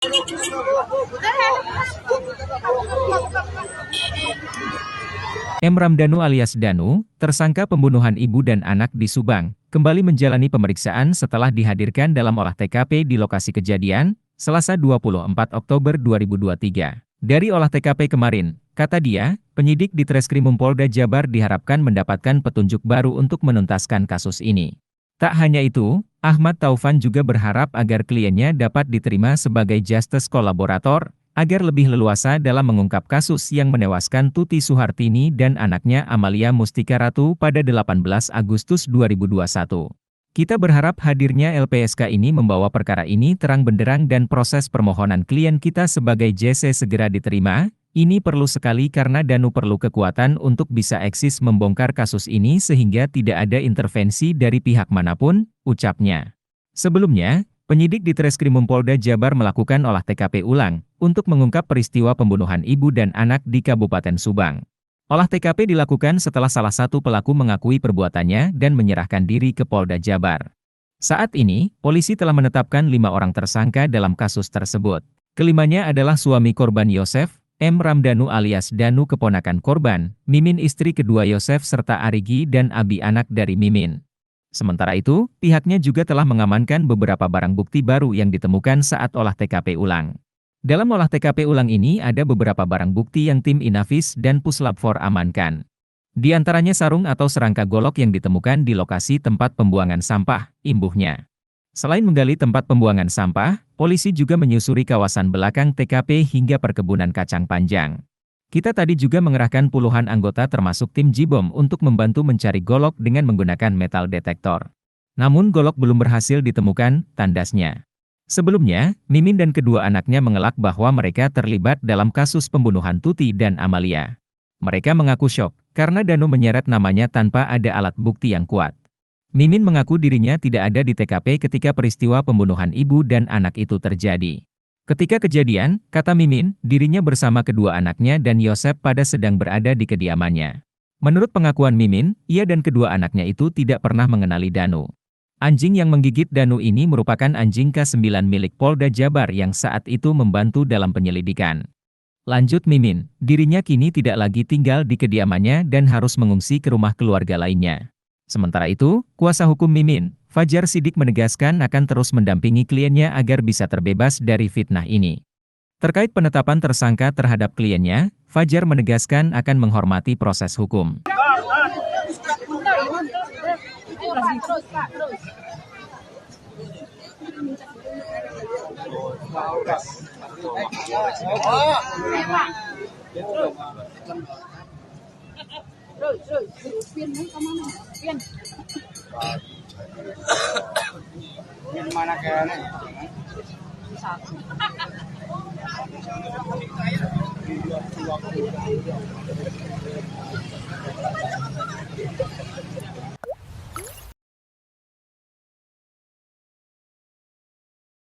M. Ramdhanu alias Danu, tersangka pembunuhan ibu dan anak di Subang, kembali menjalani pemeriksaan setelah dihadirkan dalam olah TKP di lokasi kejadian, Selasa 24 Oktober 2023. Dari olah TKP kemarin, kata dia, penyidik di Treskrimum Polda Jabar diharapkan mendapatkan petunjuk baru untuk menuntaskan kasus ini. Tak hanya itu, Ahmad Taufan juga berharap agar kliennya dapat diterima sebagai justice kolaborator, agar lebih leluasa dalam mengungkap kasus yang menewaskan Tuti Suhartini dan anaknya Amalia Mustika Ratu pada 18 Agustus 2021. Kita berharap hadirnya LPSK ini membawa perkara ini terang benderang dan proses permohonan klien kita sebagai JC segera diterima. Ini perlu sekali karena Danu perlu kekuatan untuk bisa eksis membongkar kasus ini sehingga tidak ada intervensi dari pihak manapun, ucapnya. Sebelumnya, penyidik di Treskrimum Polda Jabar melakukan olah TKP ulang untuk mengungkap peristiwa pembunuhan ibu dan anak di Kabupaten Subang. Olah TKP dilakukan setelah salah satu pelaku mengakui perbuatannya dan menyerahkan diri ke Polda Jabar. Saat ini, polisi telah menetapkan 5 orang tersangka dalam kasus tersebut. Kelimanya adalah suami korban Yosef, M. Ramdhanu alias Danu keponakan korban, Mimin istri kedua Yosef serta Arigi dan Abi anak dari Mimin. Sementara itu, pihaknya juga telah mengamankan beberapa barang bukti baru yang ditemukan saat olah TKP ulang. Dalam olah TKP ulang ini ada beberapa barang bukti yang tim Inavis dan Puslap 4 amankan. Di antaranya sarung atau serangka golok yang ditemukan di lokasi tempat pembuangan sampah, imbuhnya. Selain menggali tempat pembuangan sampah, polisi juga menyusuri kawasan belakang TKP hingga perkebunan kacang panjang. Kita tadi juga mengerahkan puluhan anggota termasuk tim Jibom untuk membantu mencari golok dengan menggunakan metal detektor. Namun golok belum berhasil ditemukan, tandasnya. Sebelumnya, Mimin dan kedua anaknya mengelak bahwa mereka terlibat dalam kasus pembunuhan Tuti dan Amalia. Mereka mengaku syok, karena Danu menyeret namanya tanpa ada alat bukti yang kuat. Mimin mengaku dirinya tidak ada di TKP ketika peristiwa pembunuhan ibu dan anak itu terjadi. Ketika kejadian, kata Mimin, dirinya bersama kedua anaknya dan Yosef pada sedang berada di kediamannya. Menurut pengakuan Mimin, ia dan kedua anaknya itu tidak pernah mengenali Danu. Anjing yang menggigit Danu ini merupakan anjing K9 milik Polda Jabar yang saat itu membantu dalam penyelidikan. Lanjut Mimin, dirinya kini tidak lagi tinggal di kediamannya dan harus mengungsi ke rumah keluarga lainnya. Sementara itu, kuasa hukum Mimin, Fajar Sidik menegaskan akan terus mendampingi kliennya agar bisa terbebas dari fitnah ini. Terkait penetapan tersangka terhadap kliennya, Fajar menegaskan akan menghormati proses hukum. Ini mana kayaknya? Satu.